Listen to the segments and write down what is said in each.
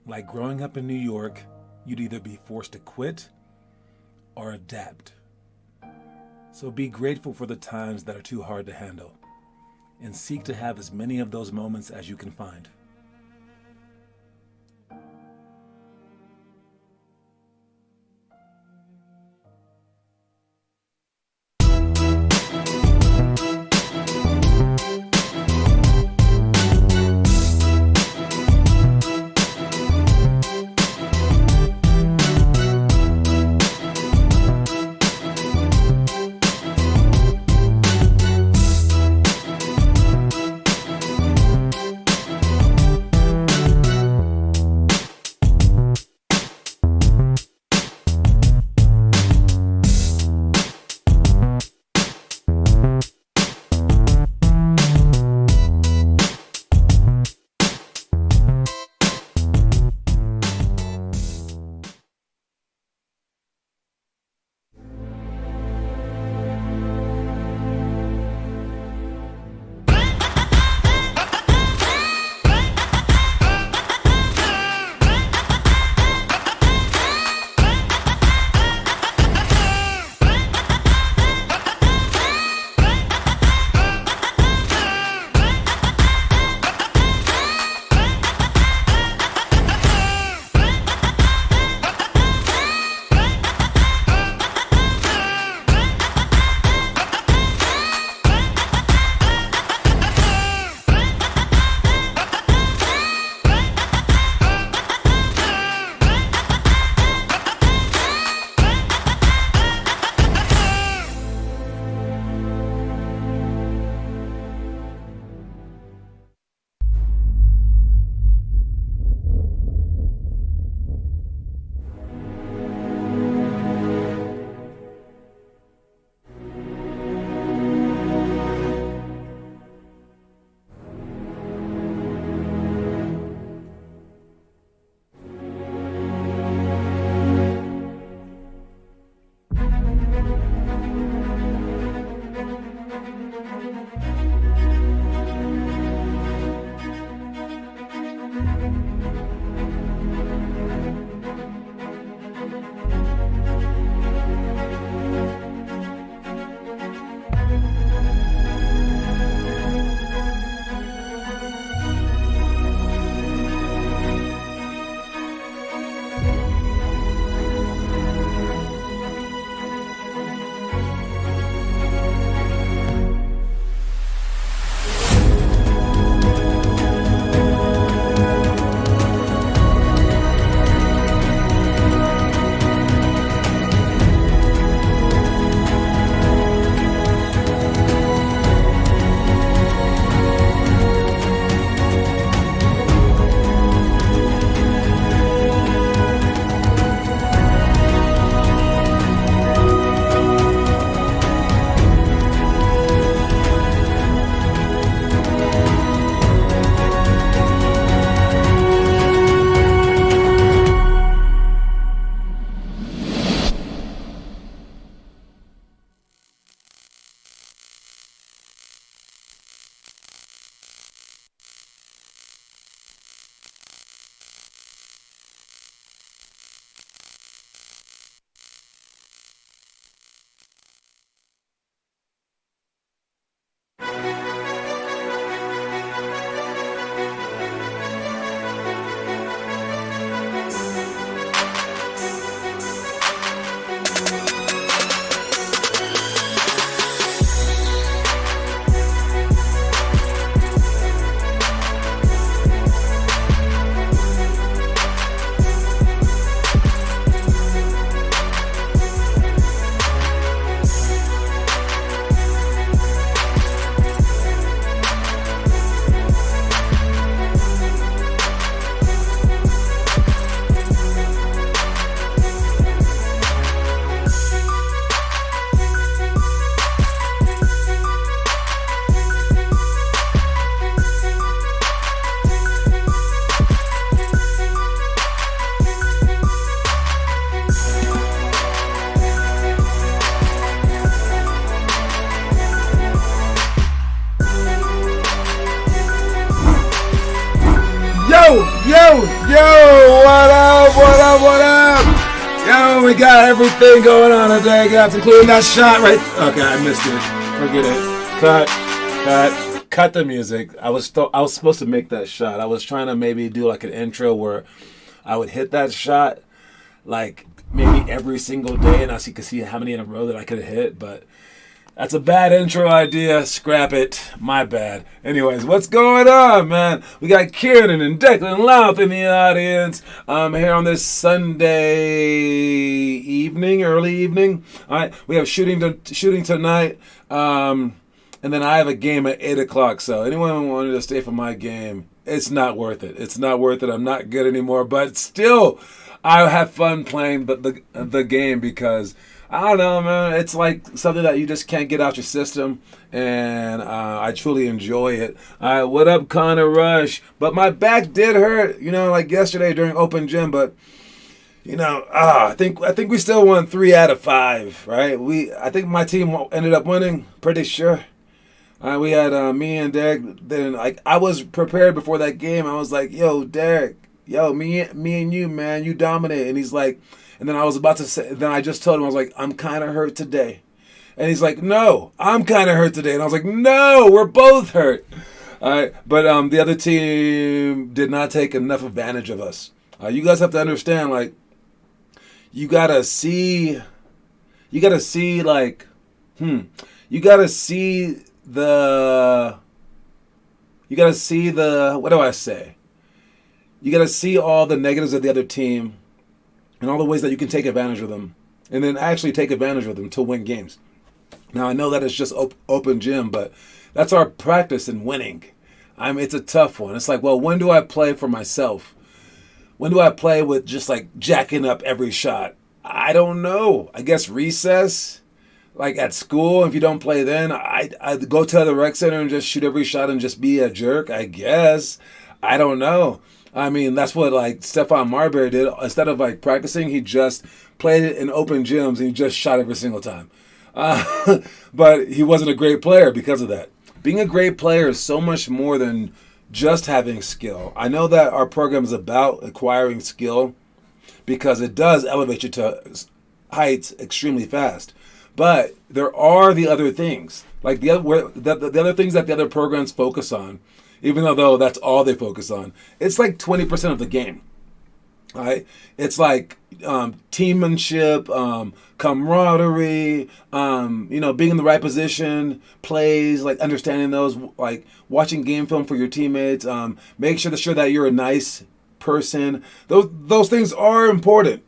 Like growing up in New York, you'd either be forced to quit or adapt. So be grateful for the times that are too hard to handle and seek to have as many of those moments as you can find. up? What up? Yo, we got everything going on today, guys, including that shot right. Okay, I missed it. Forget it. Cut the music. I was supposed to make that shot. I was trying to maybe do like an intro where I would hit that shot like maybe every single day, and I could see how many in a row that I could hit, but that's a bad intro idea. Scrap it. My bad. Anyways, what's going on, man? We got Kieran and Declan Louth in the audience. Here on this Sunday evening, early evening. All right, we have shooting tonight, and then I have a game at 8 o'clock. So anyone who wanted to stay for my game, it's not worth it. It's not worth it. I'm not good anymore, but still, I have fun playing the game because I don't know, man. It's like something that you just can't get out your system, and I truly enjoy it. What up, Connor Rush? But my back did hurt, like yesterday during open gym. But I think we still won 3 out of 5, right? I think my team ended up winning, pretty sure. We had me and Derek. Then I was prepared before that game. I was like, yo, Derek, me and you, man, you dominate. And he's like. And then I was about to say, then I just told him, I was like, I'm kind of hurt today. And he's like, no, I'm kind of hurt today. And I was like, no, we're both hurt. All right. But the other team did not take enough advantage of us. You guys have to understand, you got to see what do I say? You got to see all the negatives of the other team and all the ways that you can take advantage of them, and then actually take advantage of them to win games. Now, I know that it's just open gym, but that's our practice in winning. It's a tough one. It's like, well, when do I play for myself? When do I play with just jacking up every shot? I don't know. I guess recess, at school, if you don't play then, I'd go to the rec center and just shoot every shot and just be a jerk, I guess. I don't know. That's what Stephon Marbury did. Instead of practicing, he just played it in open gyms and he just shot every single time. But he wasn't a great player because of that. Being a great player is so much more than just having skill. I know that our program is about acquiring skill because it does elevate you to heights extremely fast. But there are the other things, the other things that the other programs focus on. Even though that's all they focus on, it's 20% of the game. All right, it's teammanship, camaraderie, being in the right position, plays, understanding those, watching game film for your teammates, make sure that you're a nice person. Those things are important,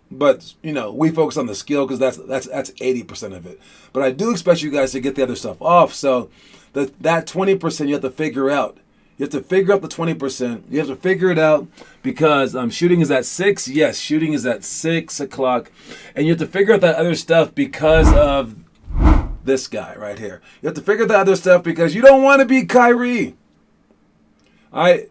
but we focus on the skill because that's 80% of it. But I do expect you guys to get the other stuff off. So that 20% you have to figure out. You have to figure out the 20%. You have to figure it out because shooting is at 6. Yes, shooting is at 6 o'clock. And you have to figure out that other stuff because of this guy right here. You have to figure out the other stuff because you don't want to be Kyrie. All right?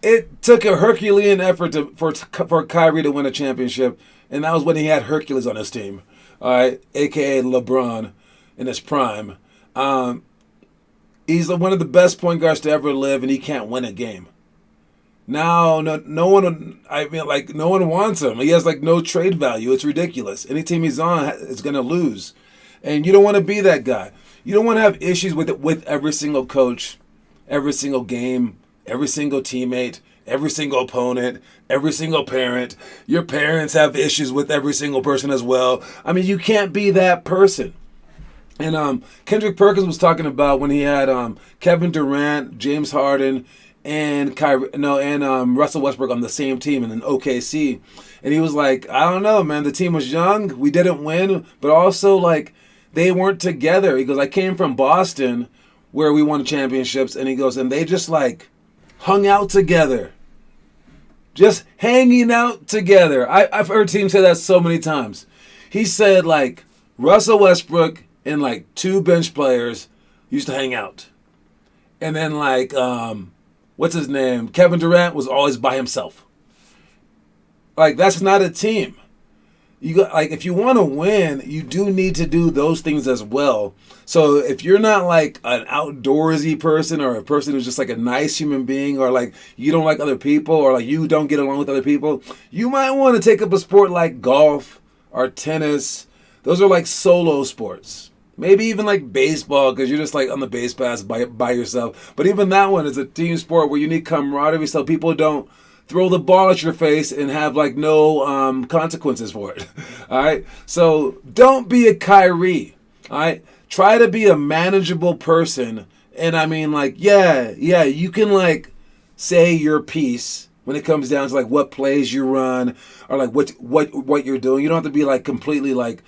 It took a Herculean effort for Kyrie to win a championship, and that was when he had Hercules on his team. All right? A.K.A. LeBron in his prime. He's one of the best point guards to ever live, and he can't win a game. Now, no one wants him. He has no trade value. It's ridiculous. Any team he's on is going to lose, and you don't want to be that guy. You don't want to have issues with every single coach, every single game, every single teammate, every single opponent, every single parent. Your parents have issues with every single person as well. You can't be that person. And Kendrick Perkins was talking about when he had Kevin Durant, James Harden, and Russell Westbrook on the same team in an OKC, and he was like, I don't know, man. The team was young, we didn't win, but also they weren't together. He goes, I came from Boston, where we won championships, and he goes, and they just hung out together, just hanging out together. I've heard teams say that so many times. He said Russell Westbrook and 2 bench players used to hang out. And then what's his name? Kevin Durant was always by himself. That's not a team. you got, like, if you want to win, you do need to do those things as well. So if you're not like an outdoorsy person, or a person who's just like a nice human being, or like you don't like other people, or like you don't get along with other people, you might want to take up a sport like golf or tennis. Those are like solo sports. Maybe even like baseball, because you're just like on the base paths by yourself. But even that one is a team sport where you need camaraderie, so people don't throw the ball at your face and have like no consequences for it. All right. So don't be a Kyrie. All right. Try to be a manageable person. And I mean, like, yeah, you can like say your piece when it comes down to like what plays you run, or like what you're doing. You don't have to be like completely like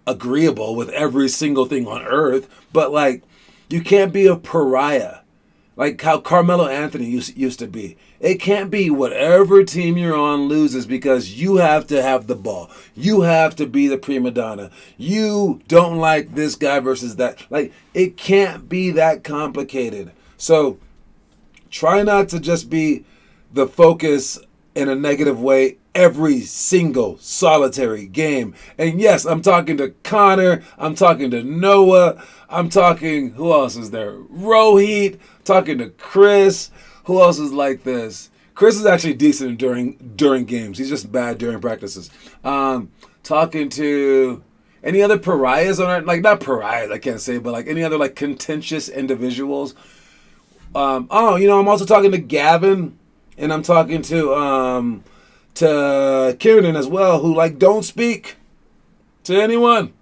agreeable with every single thing on earth, but like you can't be a pariah like how Carmelo Anthony used to be. It can't be whatever team you're on loses because you have to have the ball. You have to be the prima donna. You don't like this guy versus that. Like, it can't be that complicated. So try not to just be the focus in a negative way every single solitary game. And yes, I'm talking to Connor. I'm talking to Noah. I'm talking, who else is there? Rohit. Talking to Chris. Who else is like this? Chris is actually decent during games. He's just bad during practices. Talking to any other pariahs on it? Like, not pariahs, I can't say, but like any other like contentious individuals. I'm also talking to Gavin, and I'm talking to Kieran as well, who like don't speak to anyone.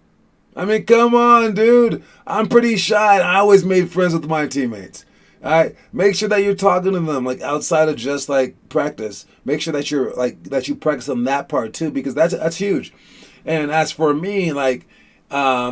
I mean, come on, dude. I'm pretty shy. I always made friends with my teammates. All right, make sure that you're talking to them like outside of just like practice. Make sure that you're like that you practice on that part too, because that's huge. And as for me, like, I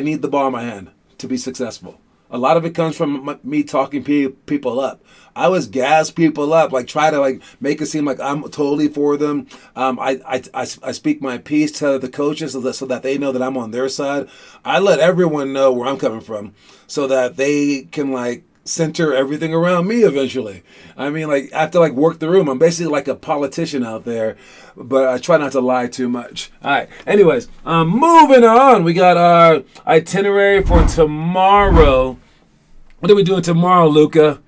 need the ball in my hand to be successful. A lot of it comes from me talking people up. I always gas people up, like try to like make it seem like I'm totally for them. I speak my piece to the coaches so that they know that I'm on their side. I let everyone know where I'm coming from so that they can like center everything around me eventually. I mean, like, I have to like work the room. I'm basically like a politician out there, but I try not to lie too much. All right. Anyways, moving on. We got our itinerary for tomorrow. What are we doing tomorrow, Luca?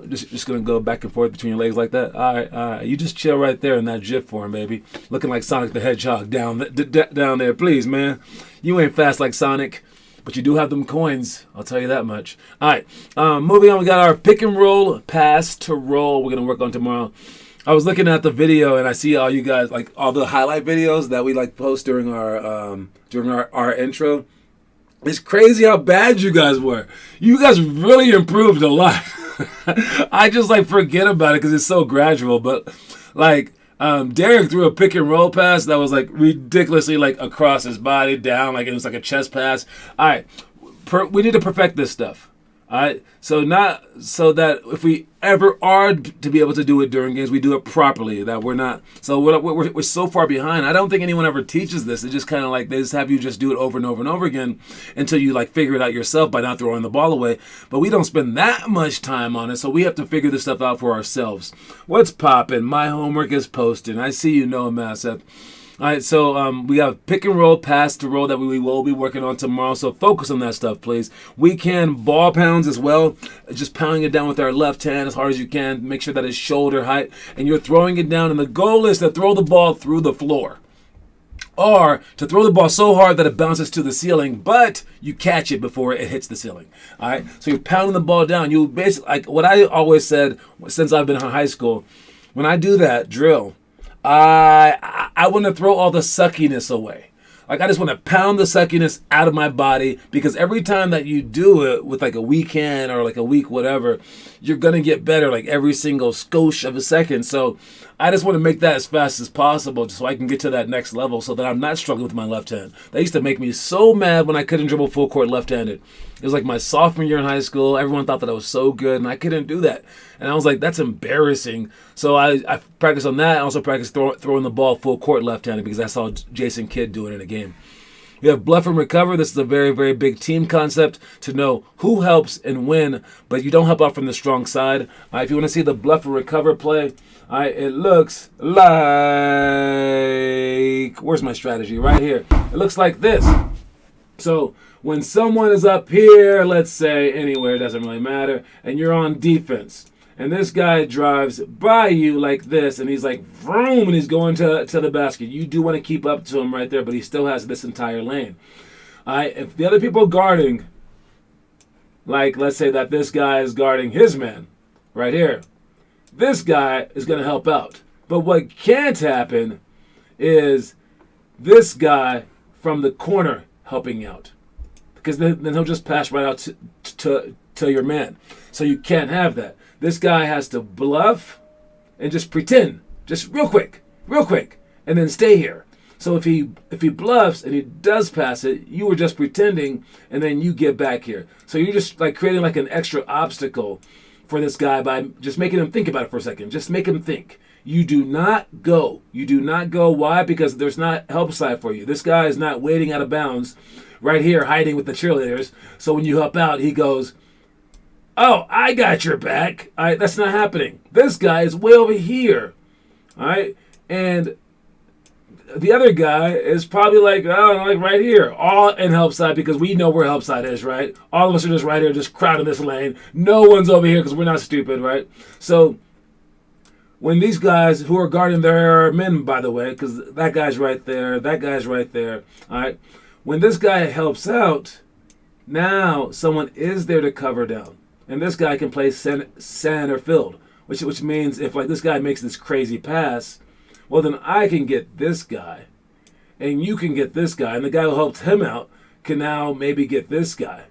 Just gonna go back and forth between your legs like that. All right. You just chill right there in that GIF form, baby. Looking like Sonic the Hedgehog down there, please, man. You ain't fast like Sonic, but you do have them coins. I'll tell you that much. All right. Moving on, we got our pick and roll, pass to roll. We're gonna work on tomorrow. I was looking at the video and I see all you guys, like all the highlight videos that we like post during our intro. It's crazy how bad you guys were. You guys really improved a lot. I just like forget about it because it's so gradual. But like Derek threw a pick and roll pass that was like ridiculously like across his body down, like it was like a chest pass. All right, we need to perfect this stuff. All right, so that if we ever are to be able to do it during games, we do it properly. That we're not. So we're so far behind. I don't think anyone ever teaches this. It's just kind of like they just have you just do it over and over and over again until you like figure it out yourself by not throwing the ball away. But we don't spend that much time on it, so we have to figure this stuff out for ourselves. What's poppin'? My homework is posted. I see you, Noah Masseth. All right, so we have pick and roll, pass to roll that we will be working on tomorrow. So focus on that stuff, please. We can ball pounds as well, just pounding it down with our left hand as hard as you can. Make sure that it's shoulder height, and you're throwing it down. And the goal is to throw the ball through the floor, or to throw the ball so hard that it bounces to the ceiling, but you catch it before it hits the ceiling. All right, so you're pounding the ball down. You basically, like what I always said since I've been in high school, when I do that drill, I want to throw all the suckiness away. Like, I just want to pound the suckiness out of my body, because every time that you do it with like a weak hand or like a weak whatever, you're going to get better like every single skosh of a second. So I just want to make that as fast as possible so I can get to that next level so that I'm not struggling with my left hand. That used to make me so mad when I couldn't dribble full court left-handed. It was like my sophomore year in high school. Everyone thought that I was so good, and I couldn't do that. And I was like, that's embarrassing. So I practiced on that. I also practiced throwing the ball full court left-handed because I saw Jason Kidd do it in a game. We have bluff and recover. This is a very, very big team concept to know who helps and when, but you don't help out from the strong side. If you want to see the bluff and recover play, it looks like, where's my strategy? Right here. It looks like this. So when someone is up here, let's say anywhere, it doesn't really matter, and you're on defense, and this guy drives by you like this, and he's like, vroom, and he's going to the basket. You do want to keep up to him right there, but he still has this entire lane. If the other people are guarding, like let's say that this guy is guarding his man right here, this guy is going to help out. But what can't happen is this guy from the corner helping out, because then he'll just pass right out to your man. So you can't have that. This guy has to bluff and just pretend, just real quick, and then stay here. So if he bluffs and he does pass it, you were just pretending, and then you get back here. So you're just like creating like an extra obstacle for this guy by just making him think about it for a second. Just make him think. You do not go. You do not go. Why? Because there's not help side for you. This guy is not waiting out of bounds right here, hiding with the cheerleaders. So when you help out, he goes, oh, I got your back. All right, that's not happening. This guy is way over here. All right, and the other guy is probably like, oh, like right here, all in help side, because we know where help side is, right? All of us are just right here, just crowding this lane. No one's over here because we're not stupid, right? So when these guys who are guarding their men, by the way, because that guy's right there, that guy's right there, all right? When this guy helps out, now someone is there to cover down. And this guy can play center field, which means if like this guy makes this crazy pass, well, then I can get this guy, and you can get this guy, and the guy who helped him out can now maybe get this guy.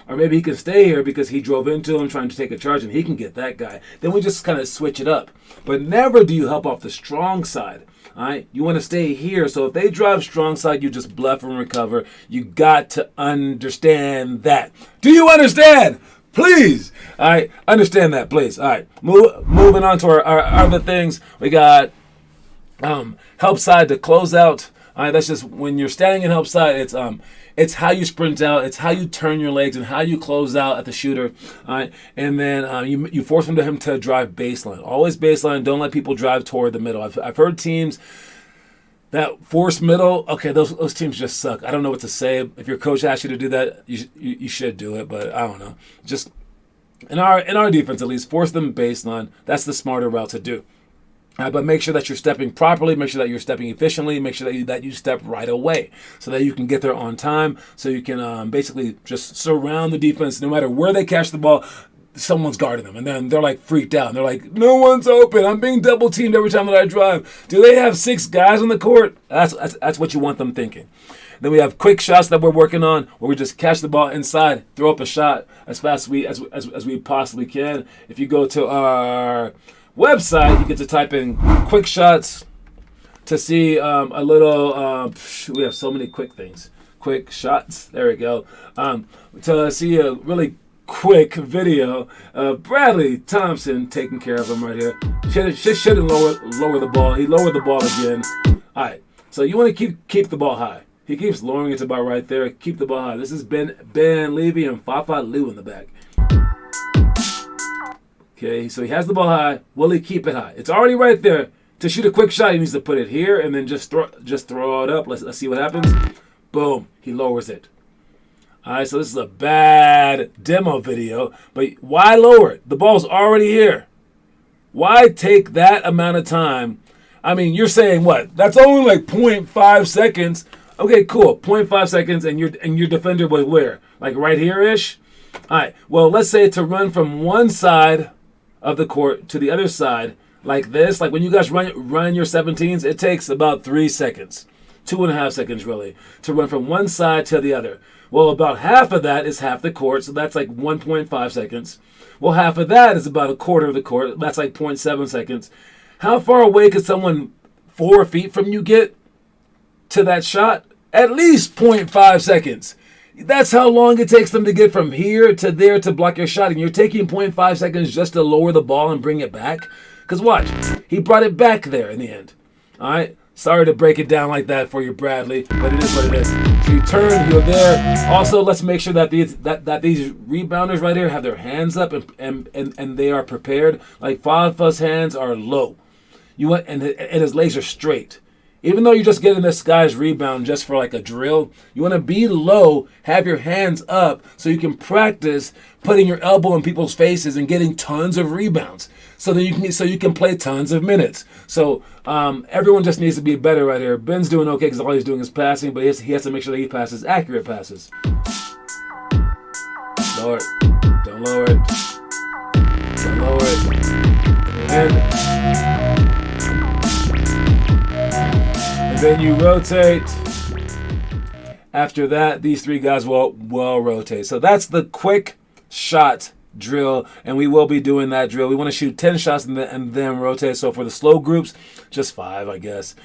Or maybe he can stay here because he drove into him trying to take a charge, and he can get that guy. Then we just kind of switch it up. But never do you help off the strong side. All right? You want to stay here. So if they drive strong side, you just bluff and recover. You got to understand that. Do you understand? Please. All right. Understand that, please. All right. Moving on to our other things. We got help side to close out. All right, that's just when you're standing in help side. It's how you sprint out, it's how you turn your legs, and how you close out at the shooter. All right, and then you force him to drive baseline. Always baseline. Don't let people drive toward the middle. I've heard teams that force middle. Okay, those teams just suck. I don't know what to say. If your coach asks you to do that, you should do it. But I don't know. Just in our defense, at least, force them baseline. That's the smarter route to do. But make sure that you're stepping properly, make sure that you're stepping efficiently, make sure that you step right away so that you can get there on time, so you can basically just surround the defense. No matter where they catch the ball, someone's guarding them. And then they're like freaked out. And they're like, no one's open. I'm being double teamed every time that I drive. Do they have 6 guys on the court? That's what you want them thinking. Then we have quick shots that we're working on, where we just catch the ball inside, throw up a shot as fast as we possibly can. If you go to our website, you get to type in quick shots to see a little, we have so many quick things. Quick shots, there we go. To see a really quick video of Bradley Thompson taking care of him right here. Shouldn't lower the ball. He lowered the ball again. All right, so you want to keep the ball high. He keeps lowering it to about right there. Keep the ball high. This is Ben Levy and Fafa Liu in the back. Okay, so he has the ball high. Will he keep it high? It's already right there. To shoot a quick shot, he needs to put it here and then just throw it up. Let's see what happens. Boom, he lowers it. All right, so this is a bad demo video, but why lower it? The ball's already here. Why take that amount of time? I mean, you're saying what? That's only like 0.5 seconds. Okay, cool. 0.5 seconds, and your defender was where? Like right here-ish? All right, well, let's say to run from one side of the court to the other side like this, like when you guys run your 17s, it takes about 3 seconds, 2.5 seconds really, to run from one side to the other. Well, about half of that is half the court, so that's like 1.5 seconds. Well, half of that is about a quarter of the court, that's like 0.7 seconds. How far away could someone 4 feet from you get to that shot? At least 0.5 seconds. That's how long it takes them to get from here to there to block your shot. And you're taking 0.5 seconds just to lower the ball and bring it back? Because watch, he brought it back there in the end. All right? Sorry to break it down like that for you, Bradley, but it is what it is. So you turn, you're there. Also, let's make sure that these rebounders right here have their hands up and they are prepared. Like Fafa's hands are low. You want and his legs are straight. Even though you're just getting this guy's rebound just for like a drill, you want to be low, have your hands up so you can practice putting your elbow in people's faces and getting tons of rebounds. So that you can play tons of minutes. So everyone just needs to be better right here. Ben's doing okay because all he's doing is passing, but he has to make sure that he passes accurate passes. Lower it. Don't lower it. Don't lower it. And then you rotate. After that, these three guys will rotate. So that's the quick shot drill, and we will be doing that drill. We want to shoot 10 shots and then rotate. So for the slow groups, just 5, I guess.